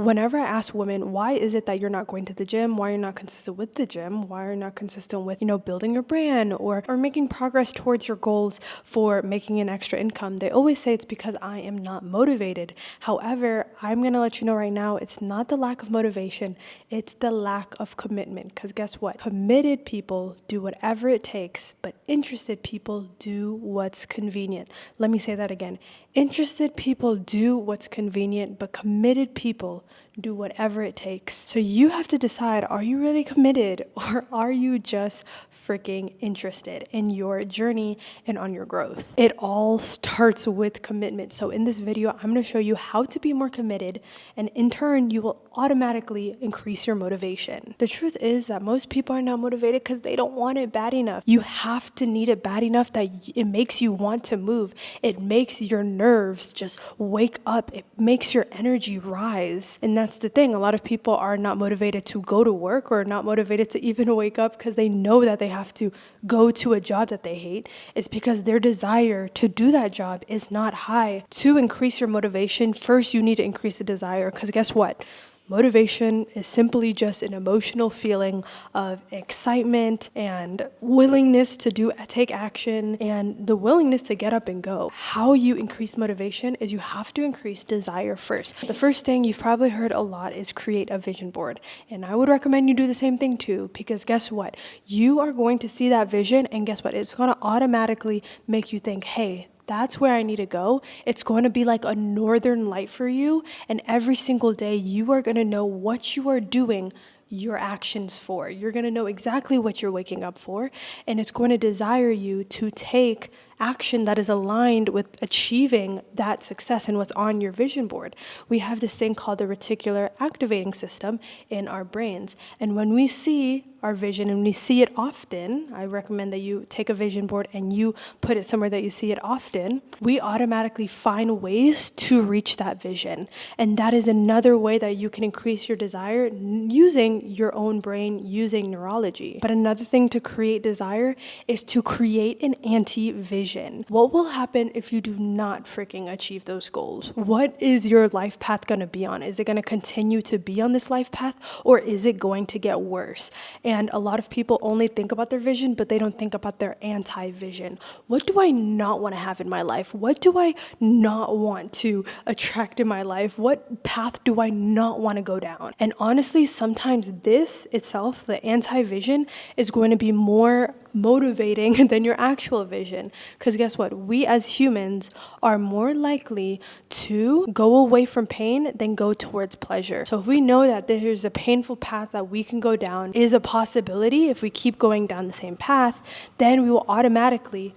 Whenever I ask women, why is it that you're not going to the gym? Why you're not consistent with the gym? Why you're not consistent with, building your brand or making progress towards your goals for making an extra income? They always say it's because I am not motivated. However, I'm going to let you know right now, it's not the lack of motivation. It's the lack of commitment. Because guess what? Committed people do whatever it takes, but interested people do what's convenient. Let me say that again. Interested people do what's convenient, but committed people do whatever it takes. So you have to decide, are you really committed or are you just freaking interested in your journey and on your growth? It all starts with commitment. So in this video, I'm going to show you how to be more committed, and in turn, you will automatically increase your motivation. The truth is that most people are not motivated because they don't want it bad enough. You have to need it bad enough that it makes you want to move. It makes your nerves just wake up. It makes your energy rise. And that's the thing. A lot of people are not motivated to go to work or not motivated to even wake up because they know that they have to go to a job that they hate. It's because their desire to do that job is not high. To increase your motivation, first you need to increase the desire, because guess what? Motivation is simply just an emotional feeling of excitement and willingness to take action and the willingness to get up and go. How you increase motivation is you have to increase desire first. The first thing you've probably heard a lot is create a vision board. And I would recommend you do the same thing too, because guess what? You are going to see that vision, and guess what? It's going to automatically make you think, hey, that's where I need to go. It's going to be like a northern light for you. And every single day you are going to know what you are doing your actions for. You're going to know exactly what you're waking up for. And it's going to desire you to take action that is aligned with achieving that success and what's on your vision board. We have this thing called the reticular activating system in our brains. And when we see our vision and we see it often, I recommend that you take a vision board and you put it somewhere that you see it often, we automatically find ways to reach that vision. And that is another way that you can increase your desire using your own brain, using neurology. But another thing to create desire is to create an anti-vision. What will happen if you do not freaking achieve those goals? What is your life path going to be on? Is it going to continue to be on this life path, or is it going to get worse? And a lot of people only think about their vision, but they don't think about their anti-vision. What do I not want to have in my life? What do I not want to attract in my life? What path do I not want to go down? And honestly, sometimes this itself, the anti-vision, is going to be more motivating than your actual vision. Because guess what? We as humans are more likely to go away from pain than go towards pleasure. So if we know that there's a painful path that we can go down, is a possibility if we keep going down the same path, then we will automatically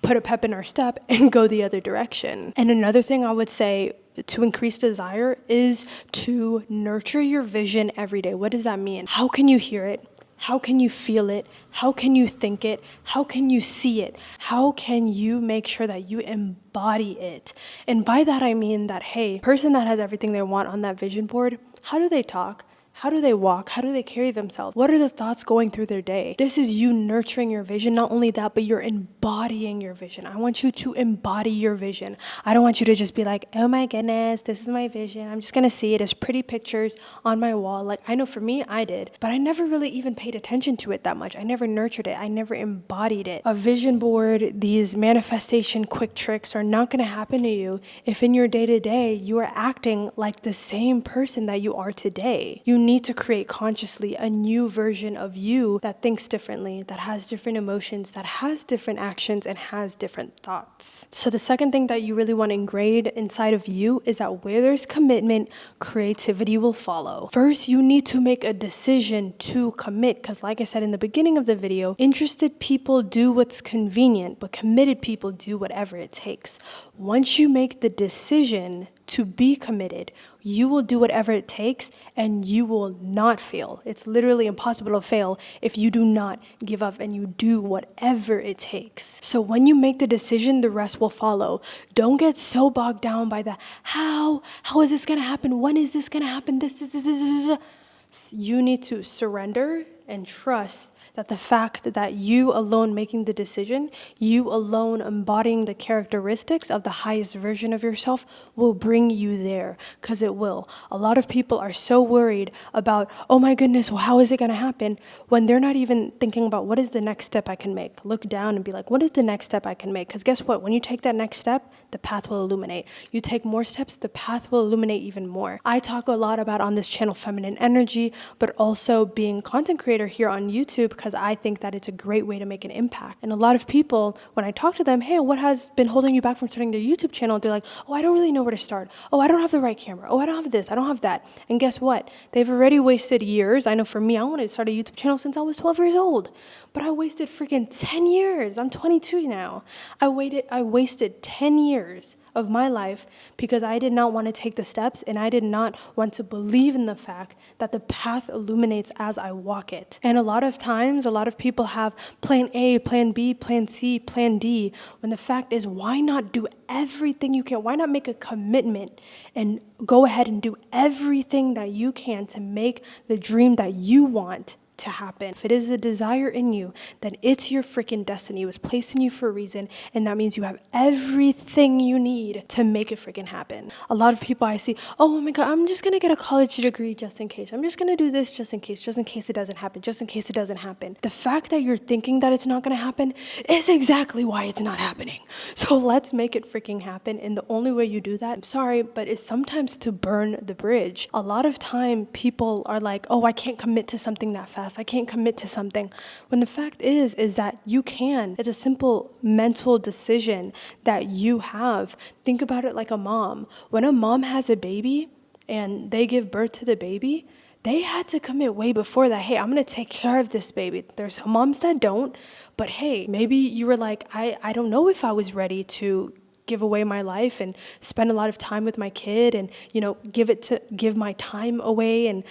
put a pep in our step and go the other direction. And another thing I would say to increase desire is to nurture your vision every day. What does that mean? How can you hear it? How can you feel it? How can you think it? How can you see it? How can you make sure that you embody it? And by that, I mean that, hey, person that has everything they want on that vision board, how do they talk? How do they walk? How do they carry themselves? What are the thoughts going through their day? This is you nurturing your vision. Not only that, but you're embodying your vision. I want you to embody your vision. I don't want you to just be like, oh my goodness, this is my vision. I'm just going to see it as pretty pictures on my wall. Like, I know for me, I did, but I never really even paid attention to it that much. I never nurtured it. I never embodied it. A vision board, these manifestation quick tricks are not going to happen to you if in your day-to-day you are acting like the same person that you are today. You need to create consciously a new version of you that thinks differently, that has different emotions, that has different actions, and has different thoughts. So the second thing that you really want to engrave inside of you is that where there's commitment, creativity will follow. First, you need to make a decision to commit, because like I said in the beginning of the video, interested people do what's convenient, but committed people do whatever it takes. Once you make the decision to be committed, you will do whatever it takes and you will not fail. It's literally impossible to fail if you do not give up and you do whatever it takes. So when you make the decision, the rest will follow. Don't get so bogged down by the how is this going to happen? When is this going to happen? This. You need to surrender and trust that the fact that you alone making the decision, you alone embodying the characteristics of the highest version of yourself will bring you there, because it will. A lot of people are so worried about, oh my goodness, well, how is it going to happen, when they're not even thinking about what is the next step I can make. Look down and be like, what is the next step I can make? Because guess what? When you take that next step, the path will illuminate. You take more steps, the path will illuminate even more. I talk a lot about on this channel feminine energy, but also being a content creator here on YouTube, because I think that it's a great way to make an impact. And a lot of people, when I talk to them, hey, what has been holding you back from starting their YouTube channel? They're like, oh, I don't really know where to start. Oh, I don't have the right camera. Oh, I don't have this. I don't have that. And guess what? They've already wasted years. I know for me, I wanted to start a YouTube channel since I was 12 years old, but I wasted freaking 10 years. I'm 22 now. I wasted 10 years of my life because I did not want to take the steps, and I did not want to believe in the fact that the path illuminates as I walk it. And a lot of times, a lot of people have plan A, plan B, plan C, plan D, when the fact is, why not do everything you can? Why not make a commitment and go ahead and do everything that you can to make the dream that you want to happen? If it is a desire in you, then it's your freaking destiny. It was placed in you for a reason, and that means you have everything you need to make it freaking happen. A lot of people I see, oh my God, I'm just gonna get a college degree just in case. I'm just gonna do this just in case it doesn't happen, just in case it doesn't happen. The fact that you're thinking that it's not gonna happen is exactly why it's not happening. So let's make it freaking happen. And the only way you do that, I'm sorry, but is sometimes to burn the bridge. A lot of time people are like, oh, I can't commit to something that fast. I can't commit to something. When the fact is that you can. It's a simple mental decision that you have. Think about it like a mom. When a mom has a baby and they give birth to the baby, they had to commit way before that. Hey, I'm going to take care of this baby. There's some moms that don't, but hey, maybe you were like, I don't know if I was ready to give away my life and spend a lot of time with my kid and, give my time away and,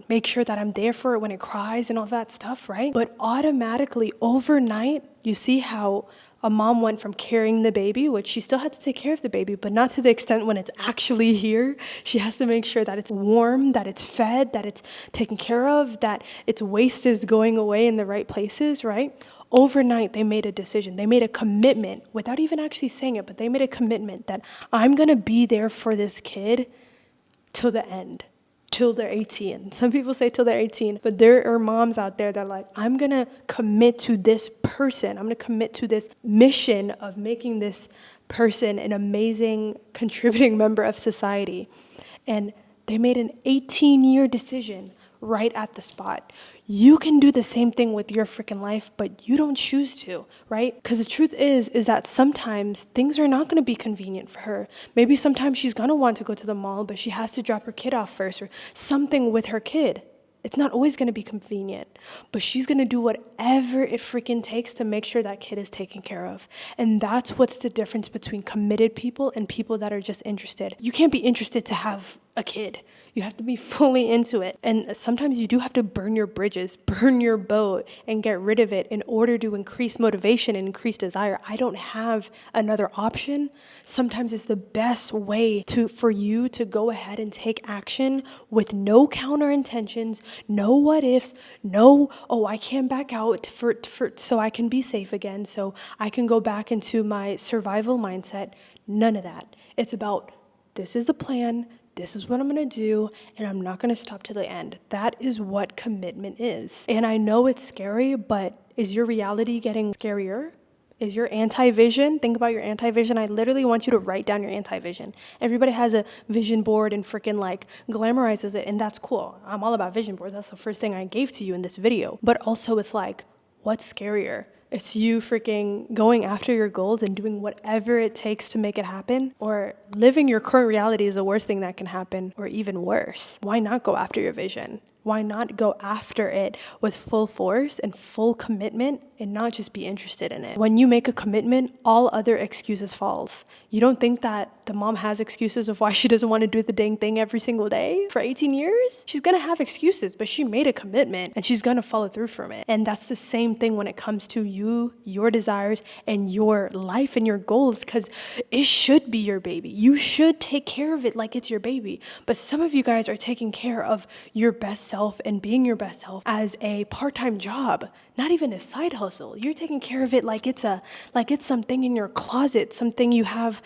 make sure that I'm there for it when it cries and all that stuff, right? But automatically overnight, you see how a mom went from carrying the baby, which she still had to take care of the baby, but not to the extent when it's actually here. She has to make sure that it's warm, that it's fed, that it's taken care of, that its waste is going away in the right places, right? Overnight, they made a decision. They made a commitment without even actually saying it, but they made a commitment that I'm going to be there for this kid till the end. Till they're 18. Some people say till they're 18, but there are moms out there that are like, I'm going to commit to this person. I'm going to commit to this mission of making this person an amazing contributing member of society. And they made an 18-year decision right at the spot. You can do the same thing with your freaking life, but you don't choose to, right? Because the truth is that sometimes things are not going to be convenient for her. Maybe sometimes she's going to want to go to the mall, but she has to drop her kid off first or something with her kid. It's not always going to be convenient, but she's going to do whatever it freaking takes to make sure that kid is taken care of. And that's what's the difference between committed people and people that are just interested. You can't be interested to have a kid. You have to be fully into it. And sometimes you do have to burn your bridges, burn your boat, and get rid of it in order to increase motivation and increase desire. I don't have another option. Sometimes it's the best way for you to go ahead and take action with no counter intentions, no what ifs, no, oh, I can't back out so I can be safe again, so I can go back into my survival mindset. None of that. It's about, this is the plan, this is what I'm going to do, and I'm not going to stop till the end. That is what commitment is. And I know it's scary, but is your reality getting scarier? Is your anti-vision? Think about your anti-vision. I literally want you to write down your anti-vision. Everybody has a vision board and freaking glamorizes it, and that's cool. I'm all about vision boards. That's the first thing I gave to you in this video. But also it's like, what's scarier? It's you freaking going after your goals and doing whatever it takes to make it happen, or living your current reality is the worst thing that can happen, or even worse. Why not go after your vision? Why not go after it with full force and full commitment and not just be interested in it? When you make a commitment, all other excuses falls. You don't think that the mom has excuses of why she doesn't want to do the dang thing every single day for 18 years? She's going to have excuses, but she made a commitment and she's going to follow through from it. And that's the same thing when it comes to you, your desires, and your life and your goals, because it should be your baby. You should take care of it like it's your baby. But some of you guys are taking care of your best self yourself and being your best self as a part-time job, not even a side hustle. You're taking care of it like it's something in your closet, something you have,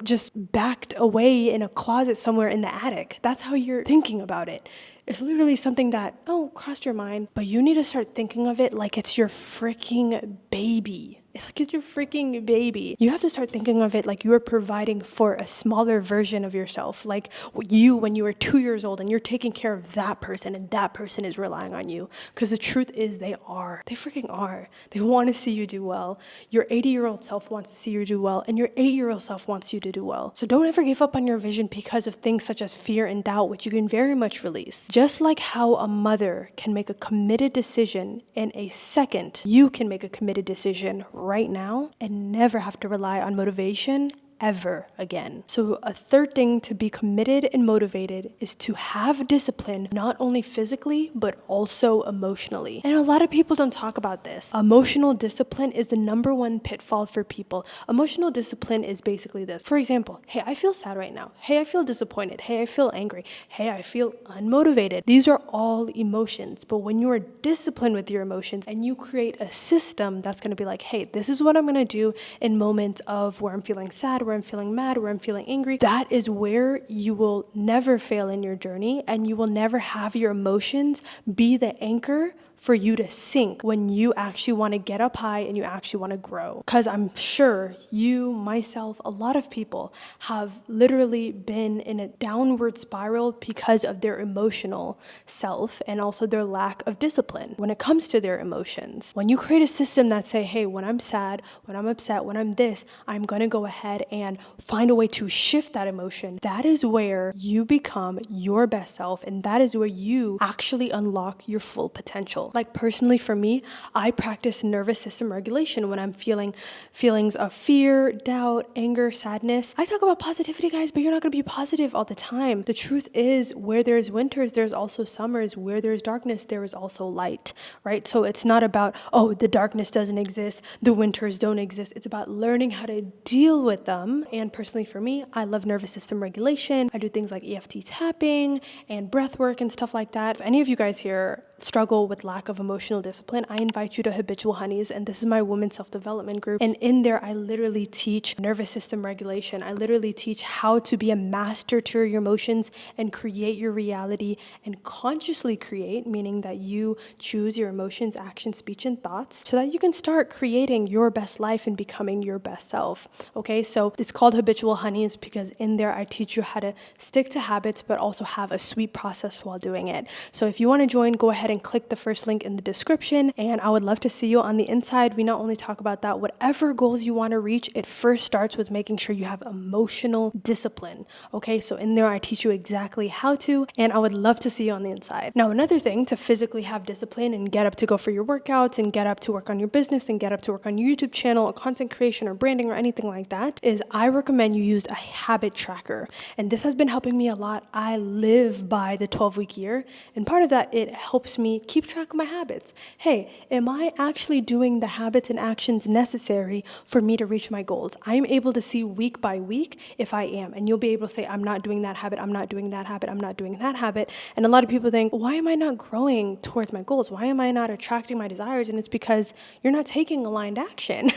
just backed away in a closet somewhere in the attic. That's how you're thinking about it. It's literally something that, crossed your mind, but you need to start thinking of it like it's your freaking baby. It's like it's your freaking baby. You have to start thinking of it like you are providing for a smaller version of yourself. Like you, when you were 2 years old and you're taking care of that person and that person is relying on you. Because the truth is they are. They freaking are. They want to see you do well. Your 80-year-old self wants to see you do well, and your 8-year-old self wants you to do well. So don't ever give up on your vision because of things such as fear and doubt, which you can very much release. Just like how a mother can make a committed decision in a second, you can make a committed decision right now and never have to rely on motivation ever again. So a third thing to be committed and motivated is to have discipline, not only physically, but also emotionally. And a lot of people don't talk about this. Emotional discipline is the number one pitfall for people. Emotional discipline is basically this. For example, hey, I feel sad right now. Hey, I feel disappointed. Hey, I feel angry. Hey, I feel unmotivated. These are all emotions. But when you are disciplined with your emotions and you create a system that's going to be like, hey, this is what I'm going to do in moments of where I'm feeling sad, where I'm feeling mad, where I'm feeling angry, that is where you will never fail in your journey, and you will never have your emotions be the anchor for you to sink when you actually want to get up high and you actually want to grow. Because I'm sure you, myself, a lot of people have literally been in a downward spiral because of their emotional self and also their lack of discipline when it comes to their emotions. When you create a system that say, hey, when I'm sad, when I'm upset, when I'm this, I'm going to go ahead and find a way to shift that emotion. That is where you become your best self, and that is where you actually unlock your full potential. Like personally for me, I practice nervous system regulation when I'm feeling feelings of fear, doubt, anger, sadness. I talk about positivity, guys, but you're not going to be positive all the time. The truth is, where there's winters, there's also summers. Where there's darkness, there is also light, right? So it's not about, the darkness doesn't exist, the winters don't exist. It's about learning how to deal with them. And personally for me, I love nervous system regulation. I do things like EFT tapping and breath work and stuff like that. If any of you guys here struggle with lack of emotional discipline, I invite you to Habitual Honeys, and this is my women's self-development group. And in there, I literally teach nervous system regulation. I literally teach how to be a master to your emotions and create your reality, and consciously create, meaning that you choose your emotions, actions, speech, and thoughts so that you can start creating your best life and becoming your best self. Okay, so it's called Habitual Honeys because in there, I teach you how to stick to habits, but also have a sweet process while doing it. So if you want to join, go ahead and click the first link in the description, and I would love to see you on the inside. We not only talk about that, whatever goals you want to reach, it first starts with making sure you have emotional discipline. Okay, so in there I teach you exactly how to, and I would love to see you on the inside. Now, another thing to physically have discipline and get up to go for your workouts and get up to work on your business and get up to work on your YouTube channel or content creation or branding or anything like that is I recommend you use a habit tracker. And this has been helping me a lot. I live by the 12-week year, and part of that, it helps me keep track of my habits. Hey, am I actually doing the habits and actions necessary for me to reach my goals? I'm able to see week by week if I am, and you'll be able to say, I'm not doing that habit, I'm not doing that habit, I'm not doing that habit. And a lot of people think, why am I not growing towards my goals? Why am I not attracting my desires? And it's because you're not taking aligned action.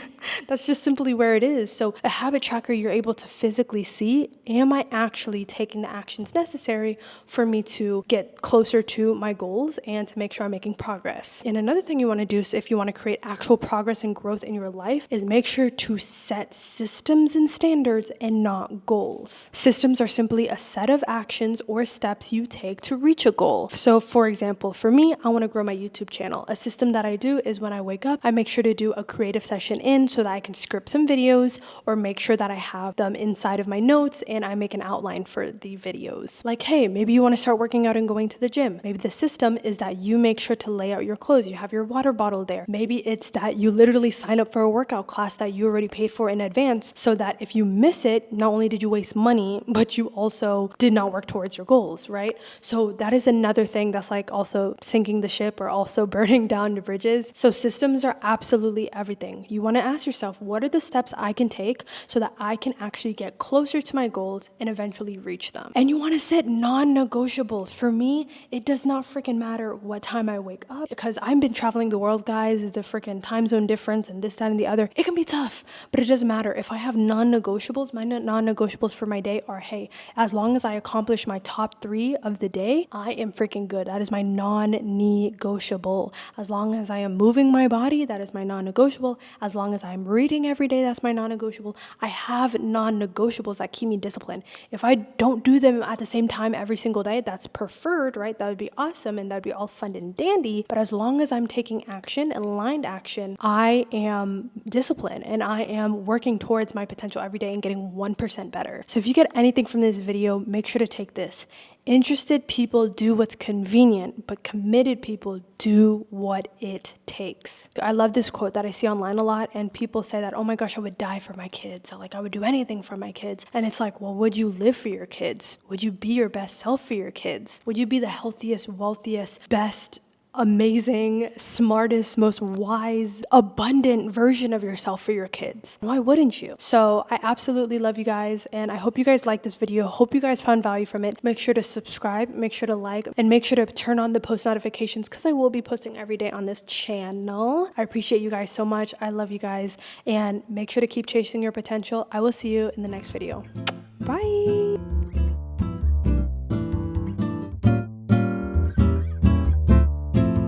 That's just simply where it is. So a habit tracker, you're able to physically see, am I actually taking the actions necessary for me to get closer to my goals and to make sure I'm making progress. And another thing you want to do, so if you want to create actual progress and growth in your life, is make sure to set systems and standards and not goals. Systems are simply a set of actions or steps you take to reach a goal. So for example, for me, I want to grow my YouTube channel. A system that I do is when I wake up, I make sure to do a creative session so that I can script some videos or make sure that I have them inside of my notes and I make an outline for the videos. Like, hey, maybe you want to start working out and going to the gym. Maybe the system is that you make sure to lay out your clothes. You have your water bottle there. Maybe it's that you literally sign up for a workout class that you already paid for in advance so that if you miss it, not only did you waste money, but you also did not work towards your goals, right? So that is another thing that's like also sinking the ship or also burning down the bridges. So systems are absolutely everything. You want to ask yourself, what are the steps I can take so that I can actually get closer to my goals and eventually reach them. And you want to set non-negotiables. For me, it does not freaking matter what time I wake up, because I've been traveling the world, guys, the freaking time zone difference and this, that, and the other. It can be tough, but it doesn't matter. If I have non-negotiables, my non-negotiables for my day are, hey, as long as I accomplish my top 3 of the day, I am freaking good. That is my non-negotiable. As long as I am moving my body, that is my non-negotiable. As long as I'm reading every day, that's my non-negotiable. I have non-negotiables that keep me disciplined. If I don't do them at the same time every single day, that's preferred, right? That would be awesome and that'd be all fun and dandy. But as long as I'm taking action, aligned action, I am disciplined and I am working towards my potential every day and getting 1% better. So if you get anything from this video, make sure to take this. Interested people do what's convenient, but committed people do what it takes. I love this quote that I see online a lot, and people say that, oh my gosh, I would die for my kids. Like, I would do anything for my kids. And it's like, well, would you live for your kids? Would you be your best self for your kids? Would you be the healthiest, wealthiest, best, amazing, smartest, most wise, abundant version of yourself for your kids? Why wouldn't you? So I absolutely love you guys, and I hope you guys liked this video. Hope you guys found value from it. Make sure to subscribe, make sure to like, and make sure to turn on the post notifications, because I will be posting every day on this channel. I appreciate you guys so much. I love you guys, and make sure to keep chasing your potential. I will see you in the next video. Bye.